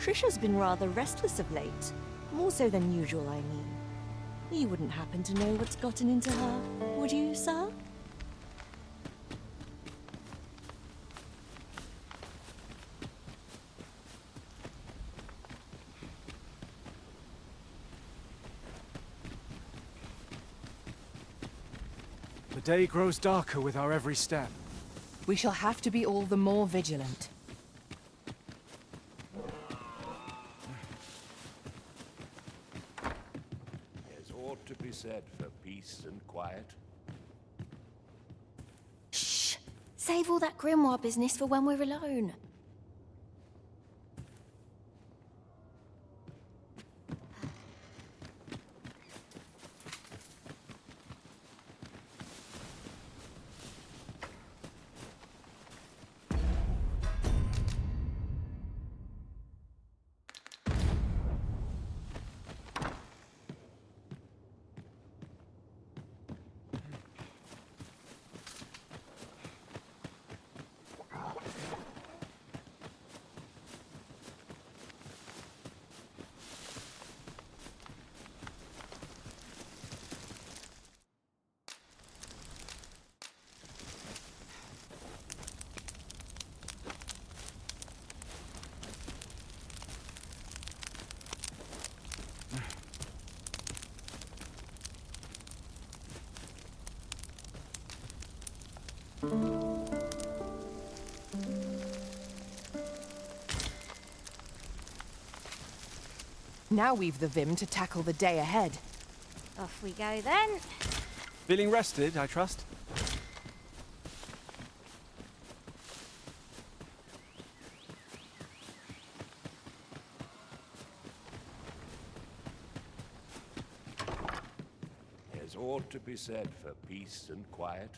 Trisha's been rather restless of late. More so than usual, I mean. You wouldn't happen to know what's gotten into her, would you, sir? The day grows darker with our every step. We shall have to be all the more vigilant. There's ought to be said for peace and quiet. Shh! Save all that grimoire business for when we're alone. Now we've the vim to tackle the day ahead. Off we go then. Feeling rested, I trust? There's ought to be said for peace and quiet.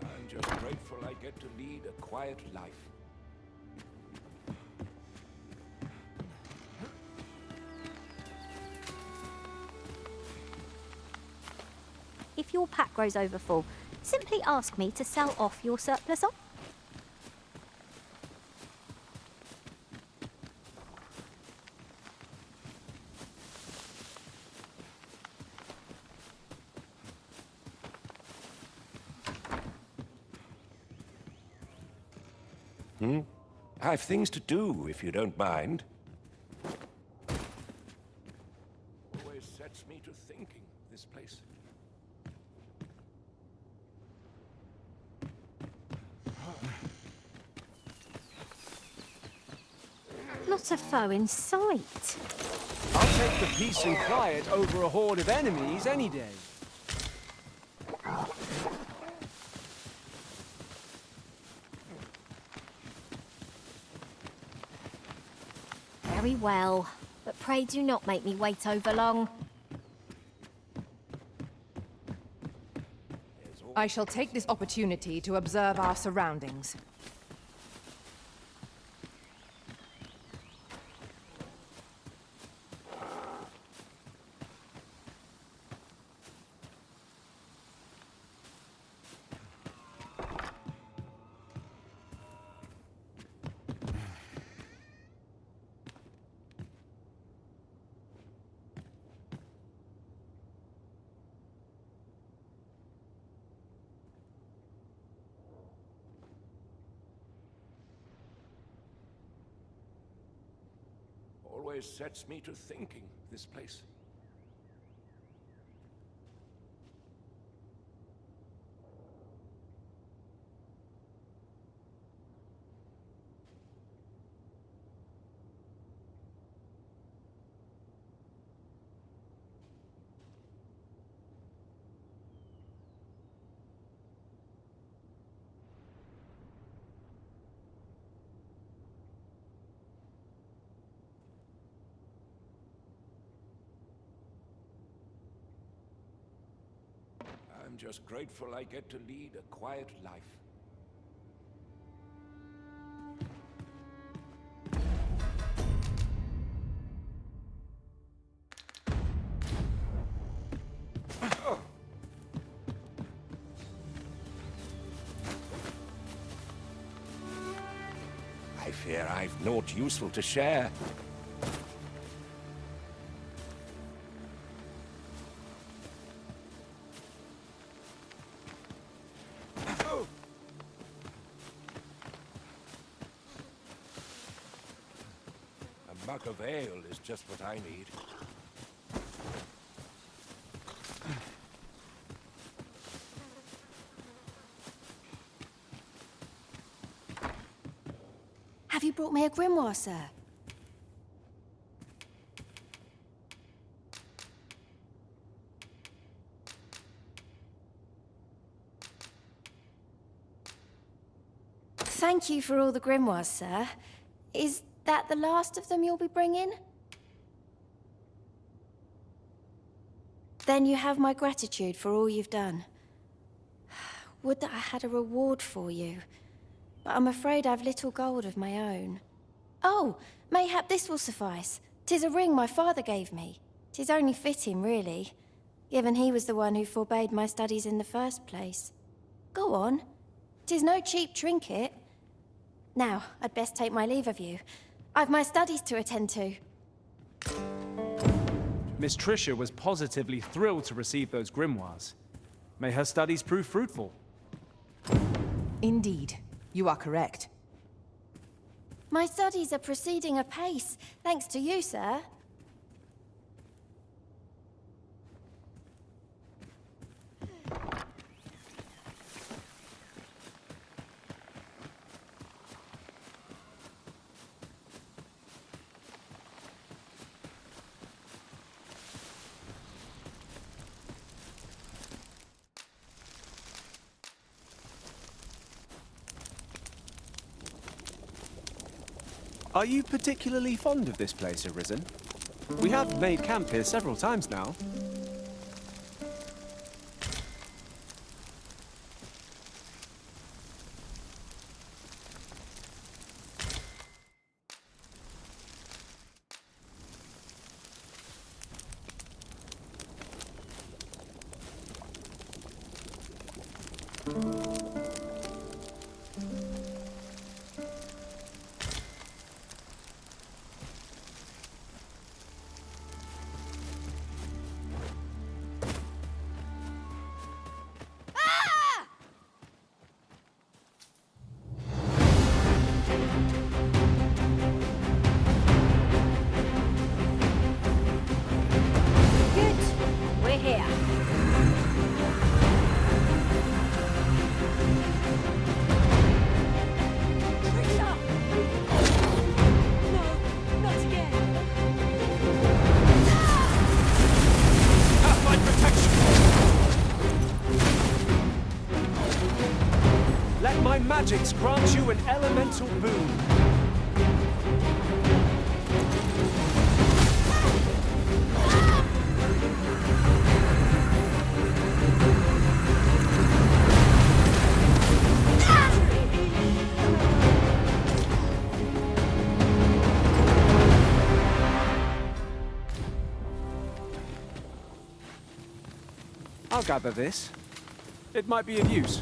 I'm just grateful I get to lead a quiet life. If your pack grows over full, simply ask me to sell off your surplus on. I've things to do, if you don't mind. Always sets me to thinking, this place. Not a foe in sight. I'll take the peace and quiet over a horde of enemies any day. Very well, but pray do not make me wait over long. I shall take this opportunity to observe our surroundings. Always sets me to thinking, this place. I'm just grateful I get to lead a quiet life. I fear I've naught useful to share. A mug of ale is just what I need. Have you brought me a grimoire, sir? Thank you for all the grimoires, sir. Is that the last of them you'll be bringing? Then you have my gratitude for all you've done. Would that I had a reward for you. But I'm afraid I've little gold of my own. Oh, mayhap this will suffice. 'Tis a ring my father gave me. 'Tis only fitting, really, given he was the one who forbade my studies in the first place. Go on. 'Tis no cheap trinket. Now, I'd best take my leave of you. I've my studies to attend to. Miss Tricia was positively thrilled to receive those grimoires. May her studies prove fruitful. Indeed, you are correct. My studies are proceeding apace, thanks to you, sir. Are you particularly fond of this place, Arisen? We have made camp here several times now. We're here. Trisha! No, not again. Have my protection! Let my magics grant you an elemental boon. I'll gather this. It might be of use.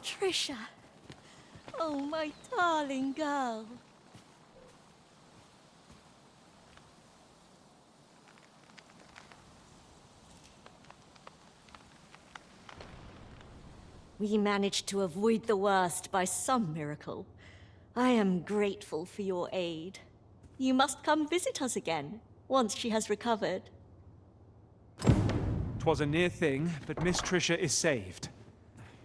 Trisha. Oh, my darling girl. We managed to avoid the worst by some miracle. I am grateful for your aid. You must come visit us again, once she has recovered. 'Twas a near thing, but Miss Trisha is saved.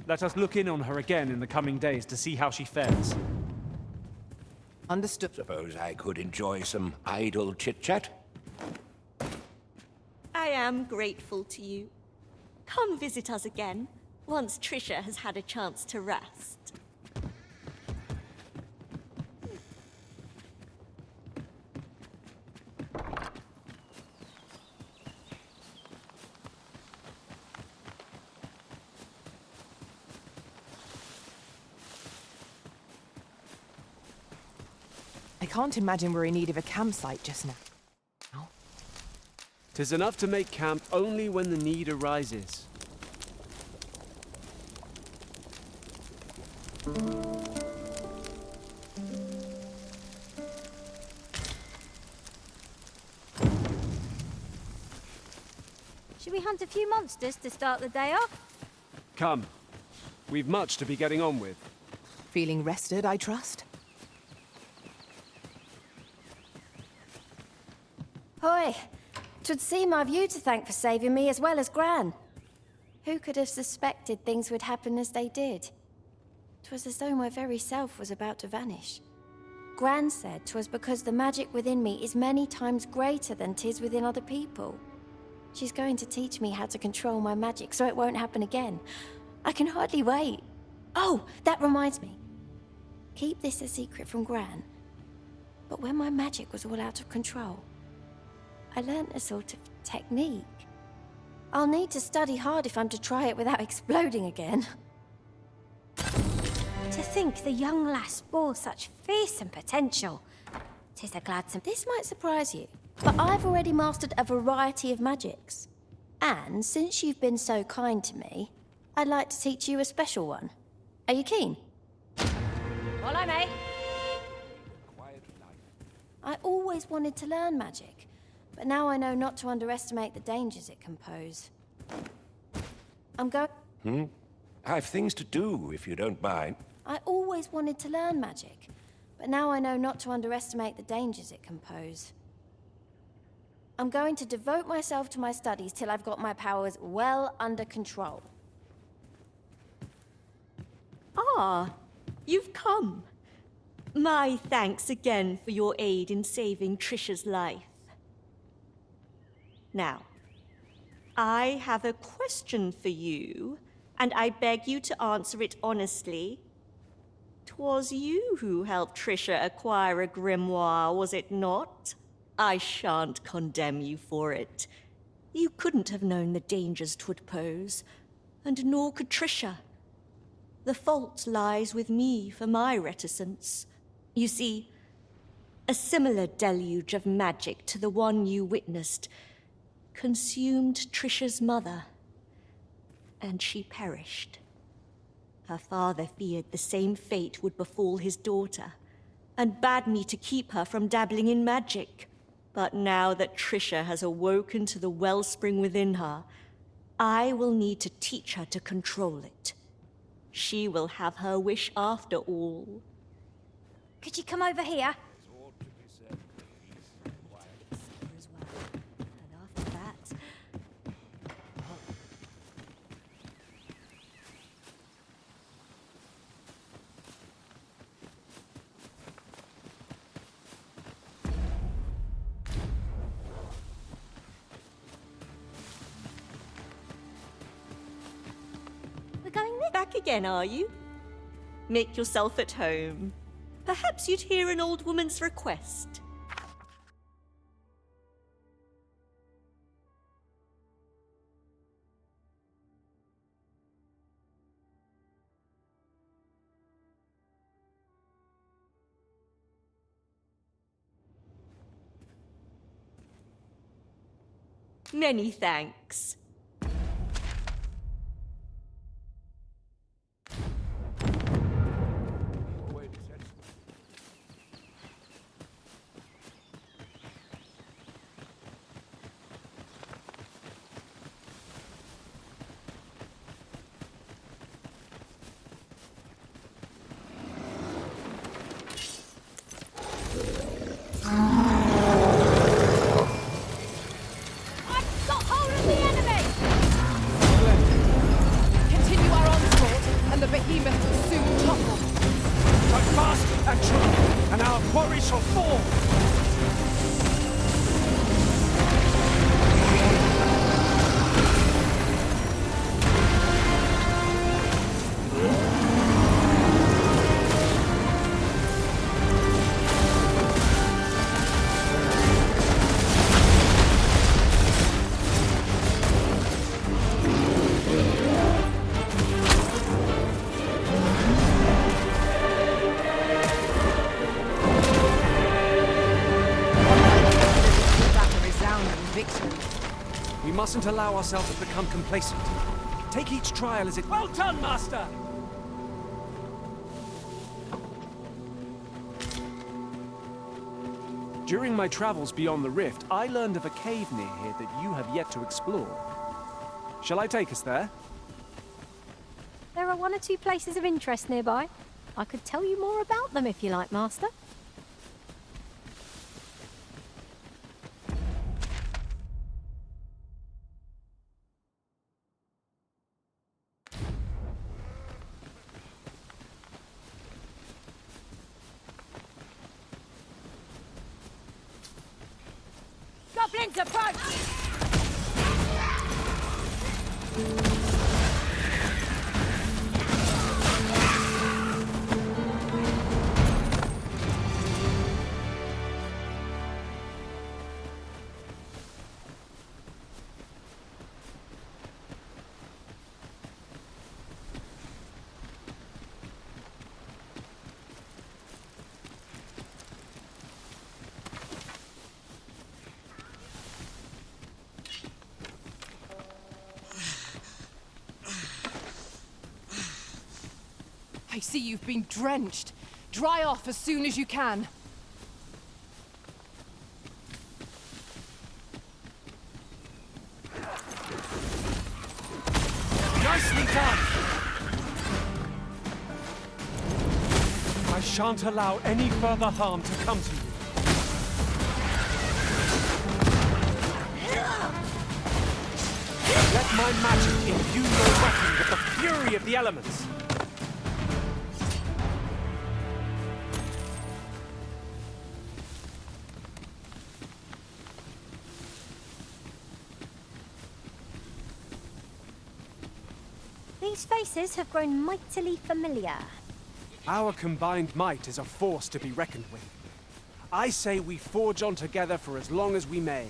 Let us look in on her again in the coming days to see how she fares. Understood. Suppose I could enjoy some idle chit-chat? I am grateful to you. Come visit us again, once Trisha has had a chance to rest. I can't imagine we're in need of a campsite just now. 'Tis enough to make camp only when the need arises. Should we hunt a few monsters to start the day off? Come. We've much to be getting on with. Feeling rested, I trust? Hoi! 'Twould seem I've you to thank for saving me as well as Gran. Who could have suspected things would happen as they did? 'Twas as though my very self was about to vanish. Gran said 'twas because the magic within me is many times greater than 'tis within other people. She's going to teach me how to control my magic so it won't happen again. I can hardly wait. Oh, that reminds me. Keep this a secret from Gran. But when my magic was all out of control, I learned a sort of technique. I'll need to study hard if I'm to try it without exploding again. To think the young lass bore such fearsome potential. 'Tis a gladsome. This might surprise you, but I've already mastered a variety of magics. And since you've been so kind to me, I'd like to teach you a special one. Are you keen? Follow me. Quiet life. I always wanted to learn magic, but now I know not to underestimate the dangers it can pose. I'm going... I've things to do, if you don't mind. I always wanted to learn magic, but now I know not to underestimate the dangers it can pose. I'm going to devote myself to my studies till I've got my powers well under control. Ah, you've come. My thanks again for your aid in saving Trisha's life. Now, I have a question for you, and I beg you to answer it honestly. 'Twas you who helped Trisha acquire a grimoire, was it not? I shan't condemn you for it. You couldn't have known the dangers 'twould pose, and nor could Trisha. The fault lies with me for my reticence. You see, a similar deluge of magic to the one you witnessed consumed Trisha's mother, and she perished. Her father feared the same fate would befall his daughter, and bade me to keep her from dabbling in magic. But now that Trisha has awoken to the wellspring within her, I will need to teach her to control it. She will have her wish after all. Could you come over here? Ought to be said, please. Quiet. As well. And after that, We're going this. back again, are you? Make yourself at home. Perhaps you'd hear an old woman's request. Many thanks. behemoth will soon topple. But fast and true, and our quarry shall fall! That's a resounding victory. We mustn't allow ourselves to become complacent. Take each trial as it... Well done, Master! During my travels beyond the rift, I learned of a cave near here that you have yet to explore. Shall I take us there? There are one or two places of interest nearby. I could tell you more about them if you like, Master. Goblins approach! I see you've been drenched. Dry off as soon as you can. Nicely done! I shan't allow any further harm to come to you. Let my magic imbue your weapon with the fury of the elements. These faces have grown mightily familiar. Our combined might is a force to be reckoned with. I say we forge on together for as long as we may.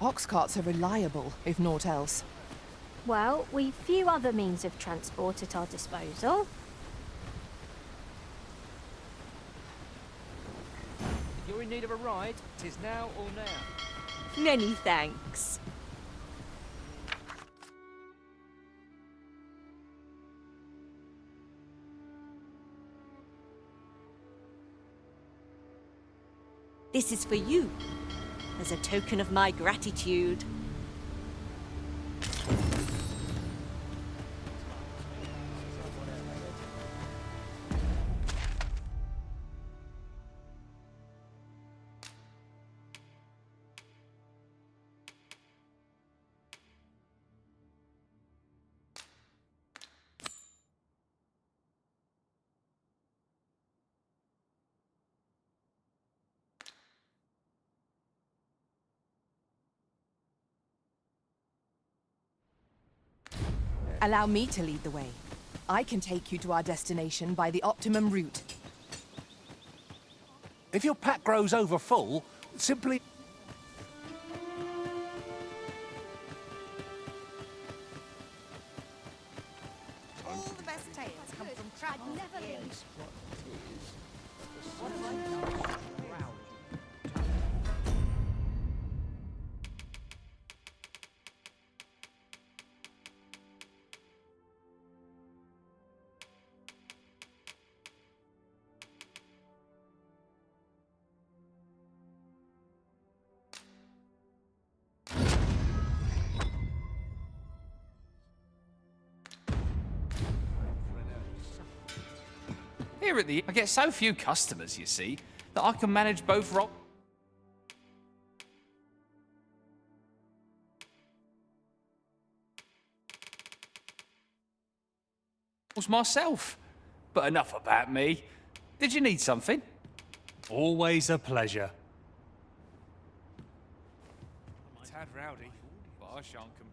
Ox carts are reliable, if naught else. Well, we've few other means of transport at our disposal. If you're in need of a ride, 'tis now or now. Many thanks. This is for you, as a token of my gratitude. Allow me to lead the way. I can take you to our destination by the optimum route. If your pack grows over full, simply... All the best tales come from travel. Never leave. Here at the... I get so few customers, you see, that I can manage both rock... myself. But enough about me. Did you need something? Always a pleasure. Tad rowdy, but I shan't complain.